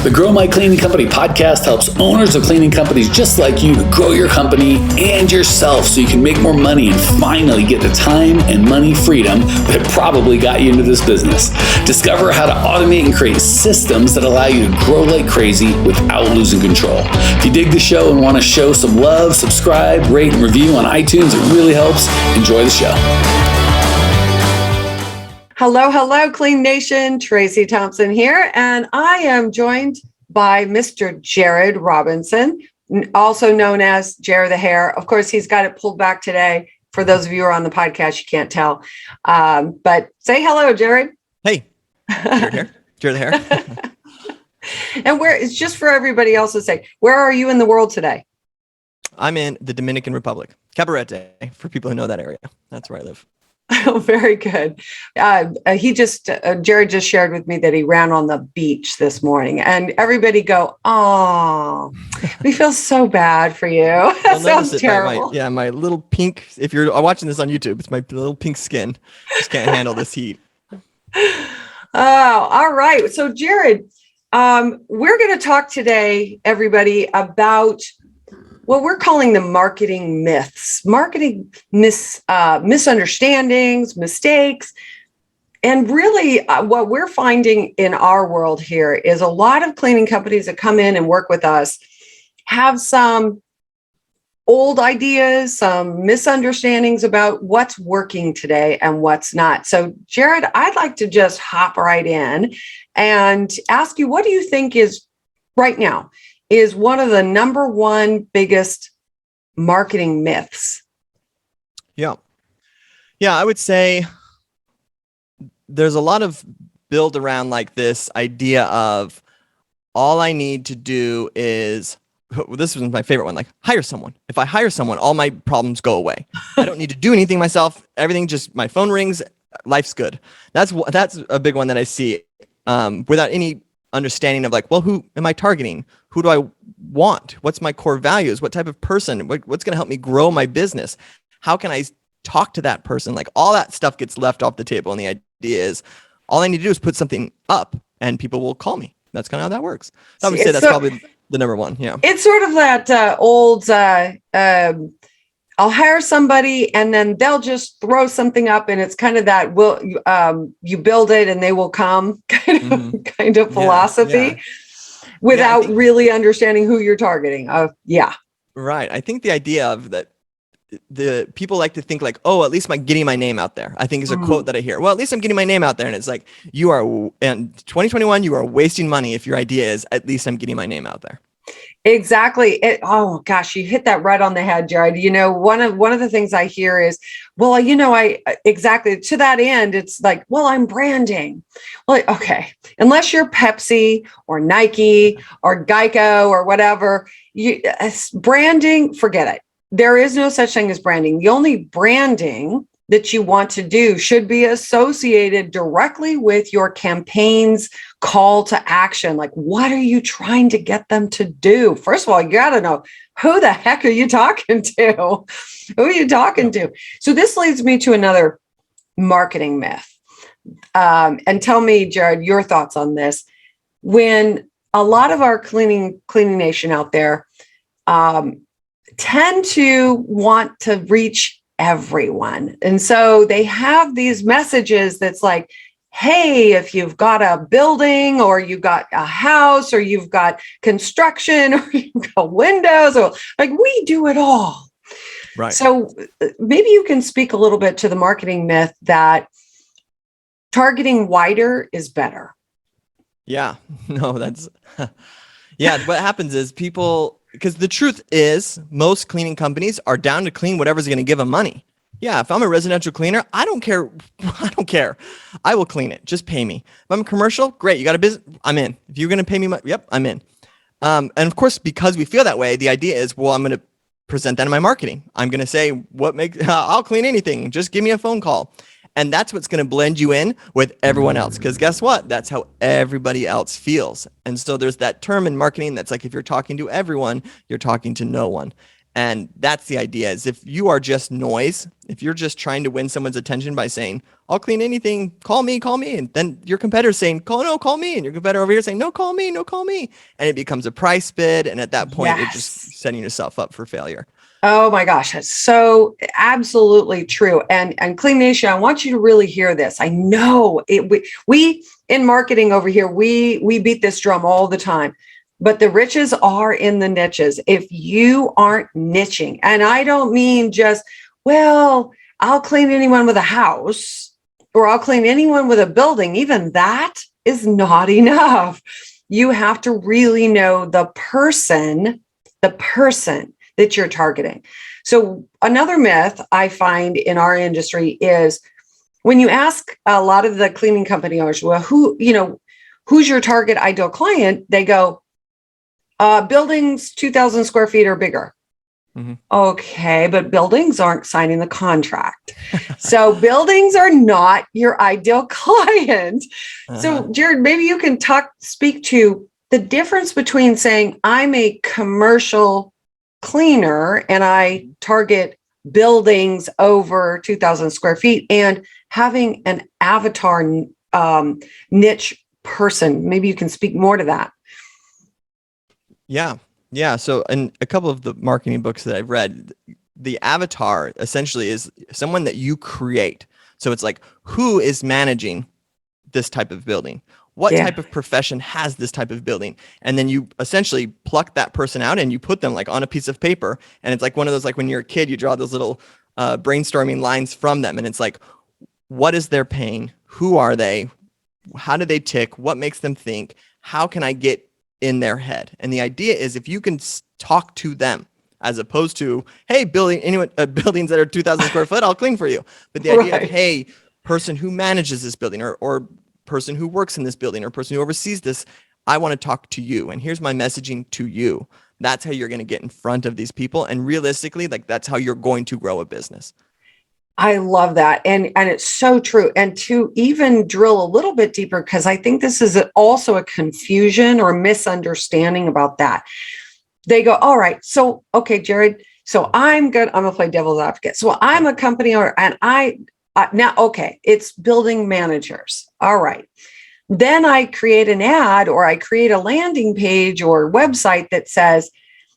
The Grow My Cleaning Company podcast helps owners of cleaning companies just like you to grow your company and yourself so you can make more money and finally get the time and money freedom that probably got you into this business. Discover how to automate and create systems that allow you to grow like crazy without losing control. If you dig the show and want to show some love, subscribe, rate, and review on iTunes. It really helps. Enjoy the show. Hello, Clean Nation. Tracey Thompson here, and I am joined by Mr. Jered Robinson, also known as Jered the Hair. Of course, he's got it pulled back today. For those of you who are on the podcast, you can't tell. But say hello, Jered. Hey, Jered here. Jered the Hair. And where it's just for everybody else's sake. Where are you in the world today? I'm in the Dominican Republic, Cabarete, for people who know that area. That's where I live. Oh, very good. Jered just shared with me that he ran on the beach this morning, and everybody go, "Oh, we feel so bad for you." That sounds terrible. My little pink. If you're watching this on YouTube, it's my little pink skin. Just can't handle this heat. Oh, all right. So, Jered, we're going to talk today, everybody, about what we're calling the marketing myths, misunderstandings, mistakes. And really what we're finding in our world here is a lot of cleaning companies that come in and work with us have some old ideas, some misunderstandings about what's working today and what's not. So, Jered, I'd like to just hop right in and ask you, what do you think is right now is one of the number one biggest marketing myths? Yeah, I would say there's a lot of build around like this idea of all I need to do is, this was my favorite one, like hire someone. If I hire someone, all my problems go away. I don't need to do anything myself. Everything just, my phone rings, life's good. That's a big one that I see without any understanding of like, well, who am I targeting? Who do I want? What's my core values? What type of person? What's going to help me grow my business? How can I talk to that person? Like all that stuff gets left off the table. And the idea is all I need to do is put something up and people will call me. That's kind of how that works. So I would say that's probably the number one. Yeah. It's sort of that old, I'll hire somebody and then they'll just throw something up, and it's kind of that you build it and they will come kind of philosophy without really understanding who you're targeting. Right. I think the idea of that, the people like to think like, oh, at least I'm getting my name out there. I think is a quote that I hear. Well, at least I'm getting my name out there. And it's like, you are in 2021, you are wasting money if your idea is at least I'm getting my name out there. Exactly. Oh gosh, you hit that right on the head, Jered. You know, one of the things I hear is, well, you know, exactly to that end, it's like, well, I'm branding. Well, okay, unless you're Pepsi or Nike or Geico or whatever, branding, forget it. There is no such thing as branding. The only branding that you want to do should be associated directly with your campaign's call to action. Like, what are you trying to get them to do? First of all, you got to know, who the heck are you talking to? Who are you talking to? So this leads me to another marketing myth. And tell me, Jered, your thoughts on this. When a lot of our cleaning nation out there tend to want to reach everyone. And so they have these messages that's like, hey, if you've got a building or you've got a house or you've got construction or you've got windows, or like, we do it all. Right. So maybe you can speak a little bit to the marketing myth that targeting wider is better. Yeah, no, that's, what happens is people, because the truth is most cleaning companies are down to clean whatever's going to give them money. Yeah, if I'm a residential cleaner, I don't care. I will clean it. Just pay me. If I'm a commercial, great. You got a business, I'm in. If you're going to pay me, I'm in. And of course, because we feel that way, the idea is, well, I'm going to present that in my marketing. I'm going to say, I'll clean anything. Just give me a phone call. And that's what's going to blend you in with everyone else. Because guess what? That's how everybody else feels. And so there's that term in marketing that's like, if you're talking to everyone, you're talking to no one. And that's the idea, is if you are just noise, if you're just trying to win someone's attention by saying, I'll clean anything, call me. And then your competitor's saying, call me. And your competitor over here saying, no, call me. And it becomes a price bid. And at that point, you're just setting yourself up for failure. Oh my gosh, that's so absolutely true. And Clean Nation, I want you to really hear this. I know we in marketing over here, we beat this drum all the time. But the riches are in the niches. If you aren't niching, and I don't mean just, well, I'll clean anyone with a house or I'll clean anyone with a building. Even that is not enough. You have to really know the person that you're targeting. So another myth I find in our industry is when you ask a lot of the cleaning company owners, well, who's your target ideal client? They go, buildings 2,000 square feet or bigger. Mm-hmm. Okay, but buildings aren't signing the contract. So buildings are not your ideal client. Uh-huh. So Jered, maybe you can speak to the difference between saying I'm a commercial cleaner and I target buildings over 2,000 square feet and having an avatar niche person. Maybe you can speak more to that. Yeah. So in a couple of the marketing books that I've read, the avatar essentially is someone that you create. So it's like, who is managing this type of building? What type of profession has this type of building? And then you essentially pluck that person out and you put them like on a piece of paper. And it's like one of those, like when you're a kid, you draw those little brainstorming lines from them. And it's like, what is their pain? Who are they? How do they tick? What makes them think? How can I get in their head? And the idea is if you can talk to them as opposed to, hey, buildings that are 2,000 square foot, I'll clean for you. But the idea of, hey, person who manages this building or person who works in this building or person who oversees this, I want to talk to you. And here's my messaging to you. That's how you're going to get in front of these people. And realistically, like that's how you're going to grow a business. I love that. And it's so true. And to even drill a little bit deeper, because I think this is also a confusion or misunderstanding about that. They go, all right, so, okay, Jered, so I'm going to play devil's advocate. So I'm a company owner and now, okay, it's building managers. All right. Then I create an ad or I create a landing page or website that says,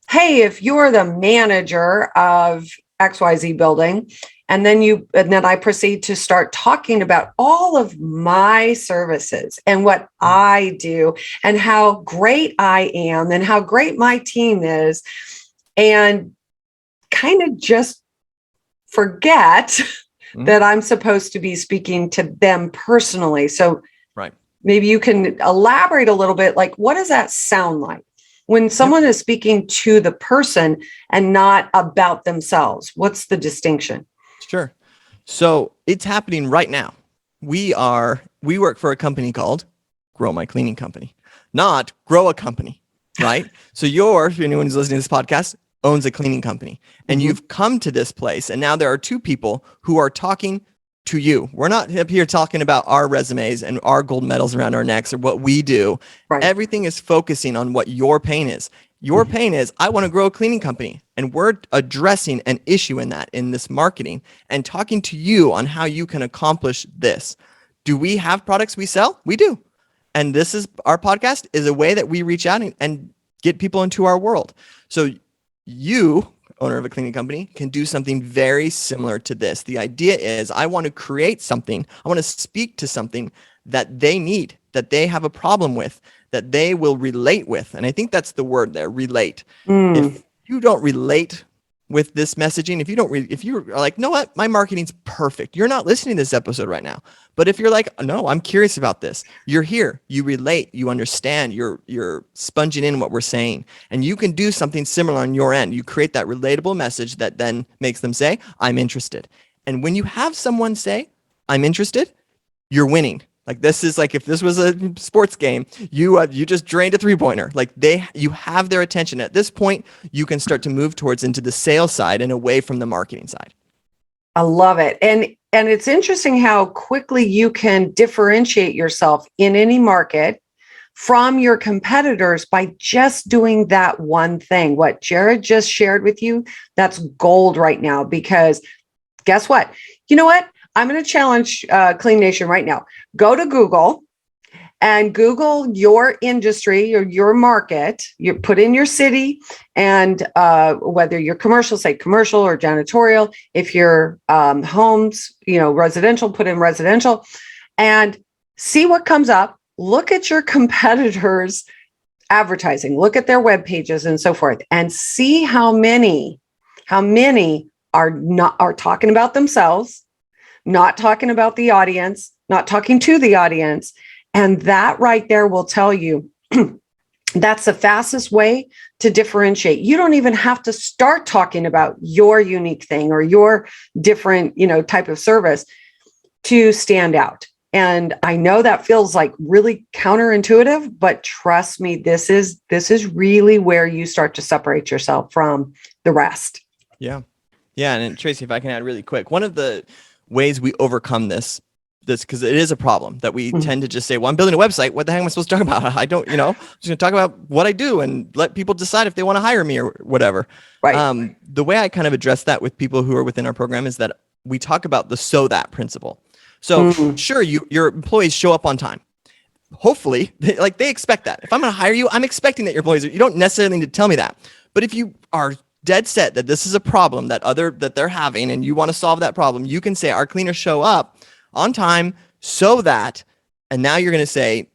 hey, if you're the manager of XYZ building, and then I proceed to start talking about all of my services and what I do and how great I am and how great my team is, and kind of just forget that I'm supposed to be speaking to them personally. So maybe you can elaborate a little bit, like, what does that sound like when someone is speaking to the person and not about themselves? What's the distinction? Sure. So it's happening right now. We work for a company called Grow My Cleaning Company, not Grow a Company, right? So if anyone who's listening to this podcast owns a cleaning company and you've come to this place and now there are two people who are talking to you. We're not up here talking about our resumes and our gold medals around our necks or what we do. Right. Everything is focusing on what your pain is. Your pain is, I want to grow a cleaning company. And we're addressing an issue in this marketing and talking to you on how you can accomplish this. Do we have products we sell? We do. And our podcast is a way that we reach out and get people into our world. So you, owner of a cleaning company, can do something very similar to this. The idea is I want to create something. I want to speak to something that they need, that they have a problem with, that they will relate with. And I think that's the word there, relate. If you don't relate with this messaging, if you're like, you know what, my marketing's perfect, you're not listening to this episode right now. But if you're like, no, I'm curious about this, you're here, you relate, you understand, you're sponging in what we're saying, and you can do something similar on your end. You create that relatable message that then makes them say, I'm interested. And when you have someone say, I'm interested, you're winning. Like this is like if this was a sports game, you just drained a three-pointer. Like you have their attention. At this point, you can start to move towards into the sales side and away from the marketing side. I love it. And it's interesting how quickly you can differentiate yourself in any market from your competitors by just doing that one thing. What Jered just shared with you, that's gold right now, because guess what? You know what? I'm going to challenge Clean Nation right now. Go to Google and Google your industry or your market. You put in your city, and whether you're commercial, say commercial or janitorial. If you're homes, residential, put in residential and see what comes up. Look at your competitors' advertising, look at their web pages and so forth, and see how many are talking about themselves, not talking about the audience, not talking to the audience. And that right there will tell you that's the fastest way to differentiate. You don't even have to start talking about your unique thing or your different, type of service to stand out. And I know that feels like really counterintuitive, but trust me, this is really where you start to separate yourself from the rest. Yeah. Yeah. And Tracey, if I can add really quick, one of the ways we overcome this, because it is a problem that we tend to just say, well, I'm building a website. What the heck am I supposed to talk about? I don't, I'm just going to talk about what I do and let people decide if they want to hire me or whatever. Right. The way I kind of address that with people who are within our program is that we talk about the so that principle. So sure, your employees show up on time. Hopefully, they expect that. If I'm going to hire you, I'm expecting that your employees you don't necessarily need to tell me that. But if you are dead set that this is a problem that they're having and you want to solve that problem, you can say our cleaners show up on time so that, and now you're going to say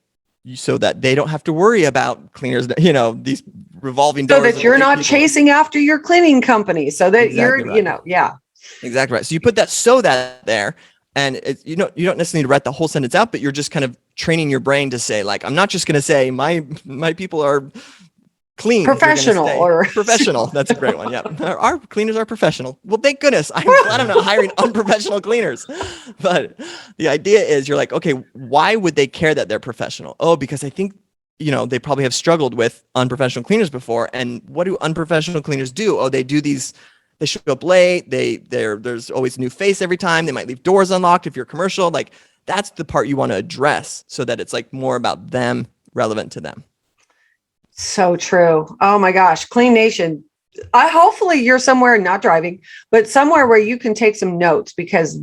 so that they don't have to worry about cleaners, these revolving doors. So that you're not chasing after your cleaning company, so that exactly you're, right. Yeah. Exactly right. So you put that so that there, and you don't necessarily need to write the whole sentence out, but you're just kind of training your brain to say, like, I'm not just going to say my people are clean, professional or professional. That's a great one. Yeah. Our cleaners are professional. Well, thank goodness. I'm glad I'm not hiring unprofessional cleaners. But the idea is you're like, okay, why would they care that they're professional? Oh, because I think, they probably have struggled with unprofessional cleaners before. And what do unprofessional cleaners do? Oh, they show up late. There's always a new face every time. They might leave doors unlocked if you're commercial. Like, that's the part you want to address so that it's like more about them, relevant to them. So true. Oh my gosh. Clean Nation. Hopefully you're somewhere not driving, but somewhere where you can take some notes, because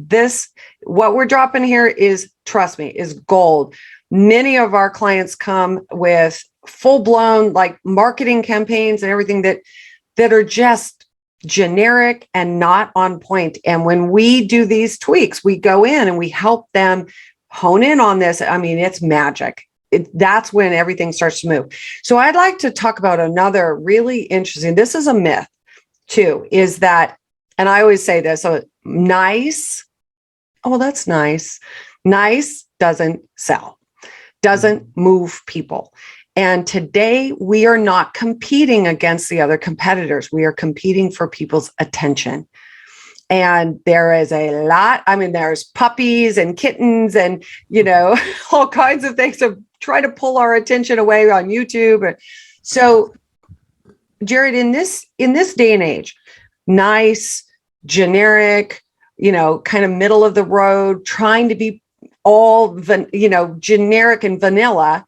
what we're dropping here is, trust me, is gold. Many of our clients come with full-blown like marketing campaigns and everything that are just generic and not on point. And when we do these tweaks, we go in and we help them hone in on this. I mean, it's magic. That's when everything starts to move. So I'd like to talk about another really interesting, this is a myth too, is that, and I always say this, nice. Oh, that's nice. Nice doesn't sell, doesn't move people. And today we are not competing against the other competitors. We are competing for people's attention. And there is a lot, there's puppies and kittens and, all kinds of things to try to pull our attention away on YouTube. So, Jered, in this day and age, nice, generic, kind of middle of the road, trying to be all, generic and vanilla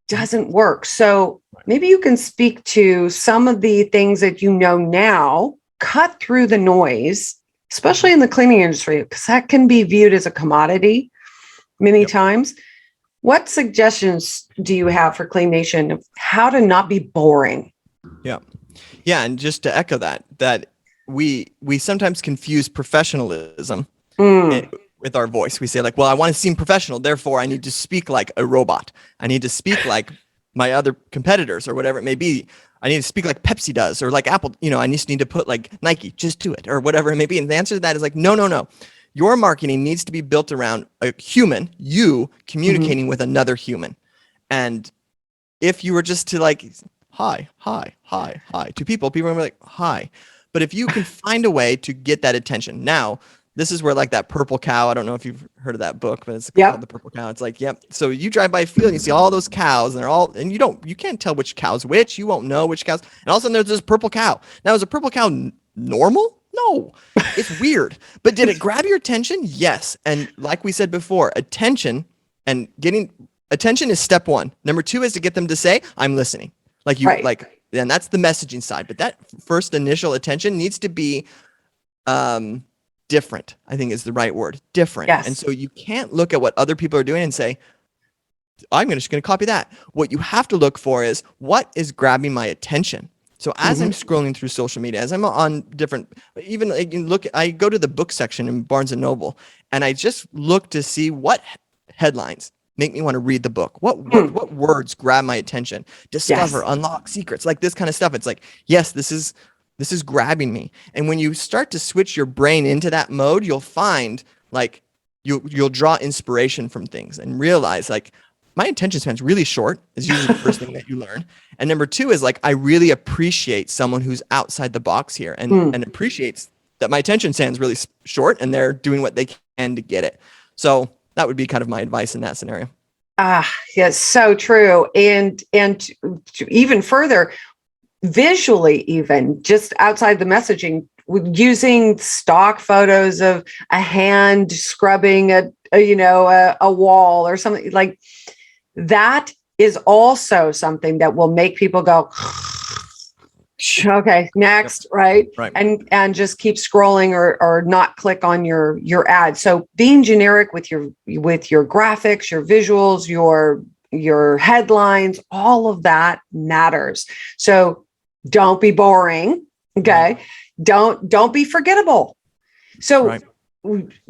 doesn't work. So maybe you can speak to some of the things that now, cut through the noise, especially in the cleaning industry, because that can be viewed as a commodity many times. What suggestions do you have for Clean Nation of how to not be boring? Yeah. Yeah. And just to echo that we sometimes confuse professionalism with our voice. We say like, well, I want to seem professional, therefore I need to speak like a robot. I need to speak like my other competitors or whatever it may be. I need to speak like Pepsi does or like Apple, I just need to put like Nike, just do it or whatever it may be. And the answer to that is like, no. Your marketing needs to be built around a human, you communicating with another human. And if you were just to like, hi to people are gonna be like, hi. But if you can find a way to get that attention. Now, this is where like that purple cow, I don't know if you've heard of that book, but it's called The Purple Cow. It's like, yep. So you drive by a field and you see all those cows and you can't tell which cow's which. You won't know which cows. And all of a sudden there's this purple cow. Now, is a purple cow normal? No, it's weird. But did it grab your attention? Yes. And like we said before, attention and getting attention is step one. Number two is to get them to say, I'm listening. And that's the messaging side. But that first initial attention needs to be different, I think is the right word, different. Yes. And so you can't look at what other people are doing and say, I'm just going to copy that. What you have to look for is what is grabbing my attention. So as I'm scrolling through social media, as I'm on different, even I go to the book section in Barnes and Noble, and I just look to see what headlines make me want to read the book. What words grab my attention? Discover, unlock secrets, like this kind of stuff. It's like, yes, this is grabbing me. And when you start to switch your brain into that mode, you'll find like you'll draw inspiration from things and realize like, my attention span's really short is usually the first thing that you learn. And number two is like, I really appreciate someone who's outside the box here and appreciates that my attention span's really short and they're doing what they can to get it. So that would be kind of my advice in that scenario. Yes, so true. And even further, visually, even just outside the messaging, using stock photos of a hand scrubbing a wall or something like that is also something that will make people go, okay, next, right? And just keep scrolling or not click on your ad. So being generic with your graphics, your visuals, your headlines, all of that matters. So don't be boring. Okay. Don't be forgettable. So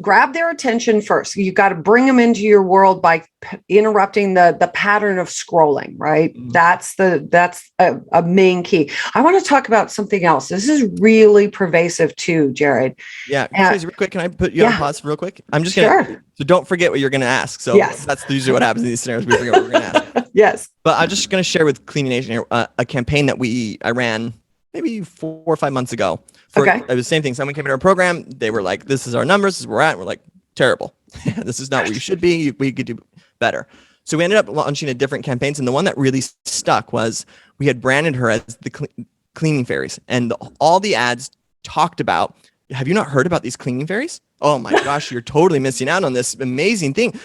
grab their attention first. You got to bring them into your world by interrupting the pattern of scrolling, right? That's a main key. I want to talk about something else. This is really pervasive too, Jered. Yeah. Tracey, real quick, can I put you on pause real quick? I'm just gonna so don't forget what you're gonna ask. So that's usually what happens in these scenarios. We forget what we're gonna ask. Yes. But I'm just gonna share with Cleaning Nation here a campaign that I ran maybe 4 or 5 months ago. It was the same thing. Someone came into our program. They were like, this is our numbers. This is where we're at. We're like, terrible. This is not where you should be. We could do better. So we ended up launching a different campaigns. And the one that really stuck was we had branded her as the cleaning fairies. And all the ads talked about, have you not heard about these cleaning fairies? Oh my gosh, you're totally missing out on this amazing thing.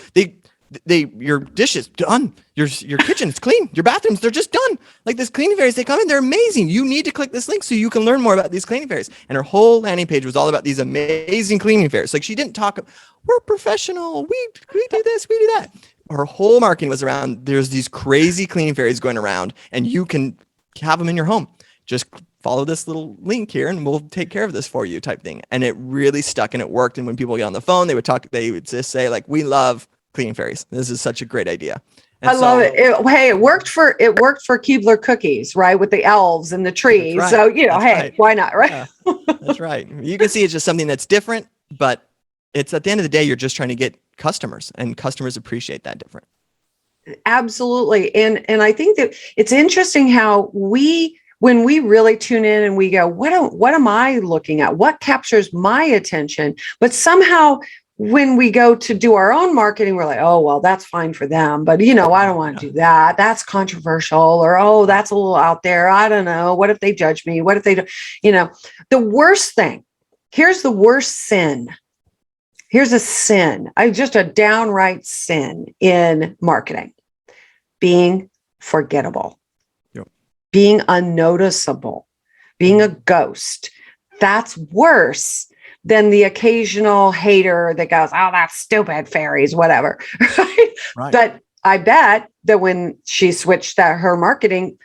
Your dishes done, your kitchen is clean, your bathrooms, they're just done. Like this cleaning fairies, they come in, they're amazing. You need to click this link so you can learn more about these cleaning fairies. And her whole landing page was all about these amazing cleaning fairies. Like she didn't talk, we're professional, we do this, we do that. Her whole marketing was around, there's these crazy cleaning fairies going around and you can have them in your home. Just follow this little link here and we'll take care of this for you type thing. And it really stuck and it worked. And when people get on the phone, they would just say like, we love cleaning fairies. This is such a great idea. And I love it. It worked for Keebler cookies, right? With the elves and the trees. Right. So, why not? Right. Yeah, that's right. You can see it's just something that's different, but it's at the end of the day, you're just trying to get customers and customers appreciate that different. Absolutely. And I think that it's interesting how when we really tune in and we go, what am I looking at? What captures my attention? But somehow when we go to do our own marketing, we're like, oh, well, that's fine for them. But, I don't want to do that. That's controversial. Or, oh, that's a little out there. I don't know. What if they judge me? What if they do? The worst thing, here's the worst sin. Here's a sin. Just a downright sin in marketing. Being forgettable. Yep. Being unnoticeable. Being a ghost. That's worse than the occasional hater that goes, oh, that's stupid fairies, whatever. Right. But I bet that when she switched her marketing,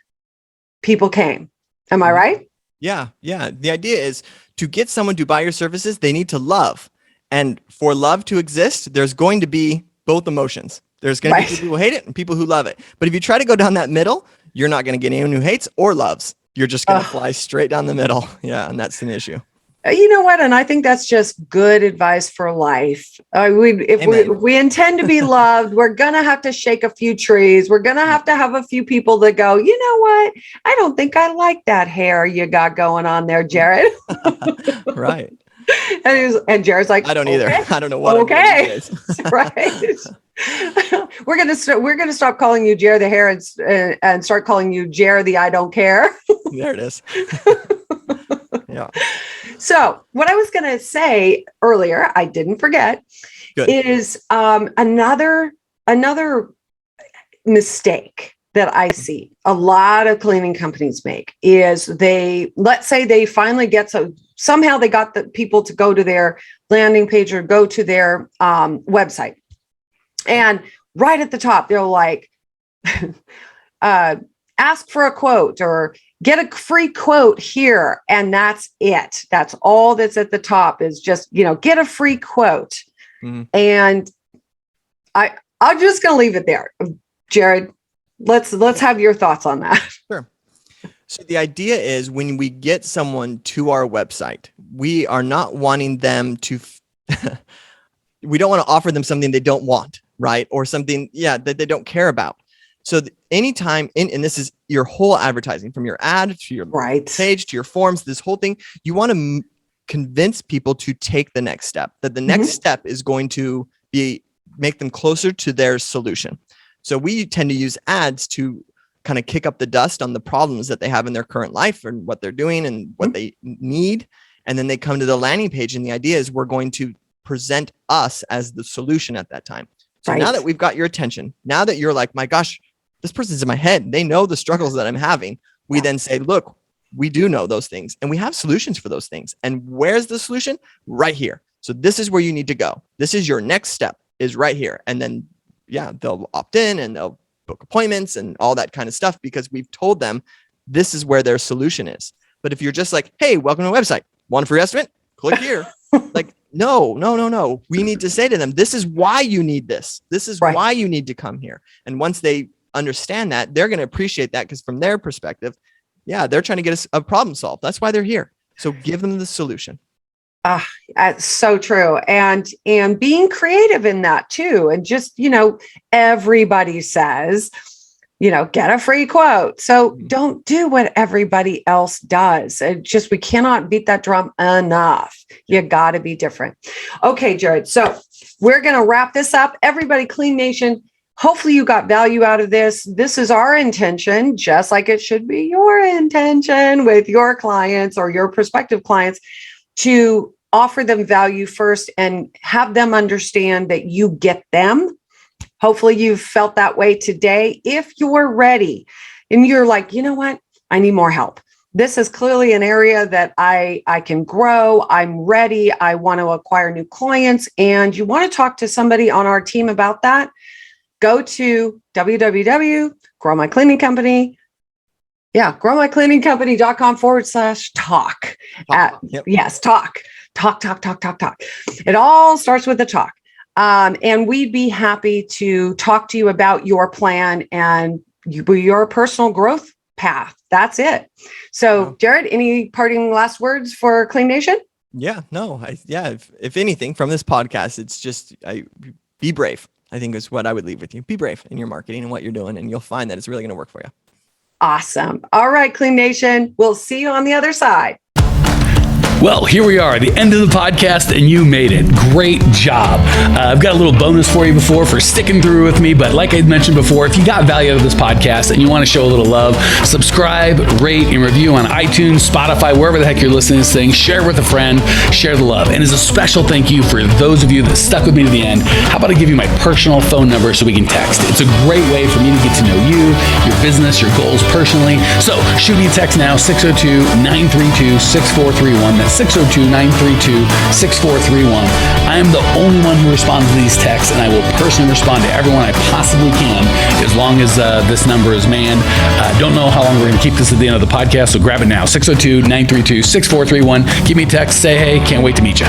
people came. Am I right? Yeah. Yeah. The idea is to get someone to buy your services, they need to love. And for love to exist, there's going to be both emotions. There's going to be people who hate it and people who love it. But if you try to go down that middle, you're not going to get anyone who hates or loves. You're just going to fly straight down the middle. Yeah. And that's an issue. You know what? And I think that's just good advice for life. If we intend to be loved, we're going to have to shake a few trees. We're going to have a few people that go, you know what? I don't think I like that hair you got going on there, Jered. Right. And Jered's like, I don't either. I don't know what. Okay. Right. We're going to stop calling you Jered the hair and start calling you Jered the I don't care. There it is. Yeah. So what I was going to say earlier, I didn't forget, is another mistake that I see a lot of cleaning companies make is let's say they finally get somehow they got the people to go to their landing page or go to their website. And right at the top, they're like, ask for a quote or get a free quote here. And that's it. That's all that's at the top is just, get a free quote. Mm-hmm. And I'm just going to leave it there. Jered, let's have your thoughts on that. Sure. So the idea is when we get someone to our website, we are not wanting them to, we don't want to offer them something they don't want, right? Or something, that they don't care about. So anytime, and this is your whole advertising, from your ad to your page to your forms, this whole thing, you want to convince people to take the next step, that the next step is going to make them closer to their solution. So we tend to use ads to kind of kick up the dust on the problems that they have in their current life and what they're doing and what they need. And then they come to the landing page. And the idea is we're going to present us as the solution at that time. So now that we've got your attention, now that you're like, my gosh, this person's in my head, they know the struggles that I'm having. We then say, look, we do know those things and we have solutions for those things. And where's the solution? Right here. So this is where you need to go. This is your next step, is right here. And then, they'll opt in and they'll book appointments and all that kind of stuff because we've told them this is where their solution is. But if you're just like, hey, welcome to the website, want a free estimate? Click here. Like, no. We need to say to them, this is why you need this. This is why you need to come here. And once they understand that, they're going to appreciate that because from their perspective, they're trying to get a problem solved. That's why they're here. So give them the solution. That's so true. And being creative in that too. And just, everybody says, get a free quote. So don't do what everybody else does. We cannot beat that drum enough. You got to be different. Okay, Jered. So we're going to wrap this up. Everybody, Clean Nation, hopefully you got value out of this. This is our intention, just like it should be your intention with your clients or your prospective clients, to offer them value first and have them understand that you get them. Hopefully you've felt that way today. If you're ready and you're like, you know what, I need more help. This is clearly an area that I can grow. I'm ready. I want to acquire new clients. And you want to talk to somebody on our team about that. Go to www.growmycleaningcompany. growmycleaningcompany.com/talk. Yes, talk. Talk. It all starts with the talk. And we'd be happy to talk to you about your plan and your personal growth path. That's it. So, Jered, any parting last words for Clean Nation? If anything from this podcast, it's just be brave. I think is what I would leave with you. Be brave in your marketing and what you're doing, and you'll find that it's really going to work for you. Awesome. All right, Clean Nation. We'll see you on the other side. Well, here we are at the end of the podcast, and you made it. Great job. I've got a little bonus for you for sticking through with me. But like I mentioned before, if you got value out of this podcast and you want to show a little love, subscribe, rate, and review on iTunes, Spotify, wherever the heck you're listening to this thing. Share with a friend. Share the love. And as a special thank you for those of you that stuck with me to the end, how about I give you my personal phone number so we can text? It's a great way for me to get to know you, your business, your goals personally. So shoot me a text now, 602-932-6431. 602-932-6431. I am the only one who responds to these texts, and I will personally respond to everyone I possibly can as long as this number is manned. Don't know how long we're going to keep this at the end of the podcast, so grab it now. 602-932-6431. Give me a text. Say hey. Can't wait to meet you.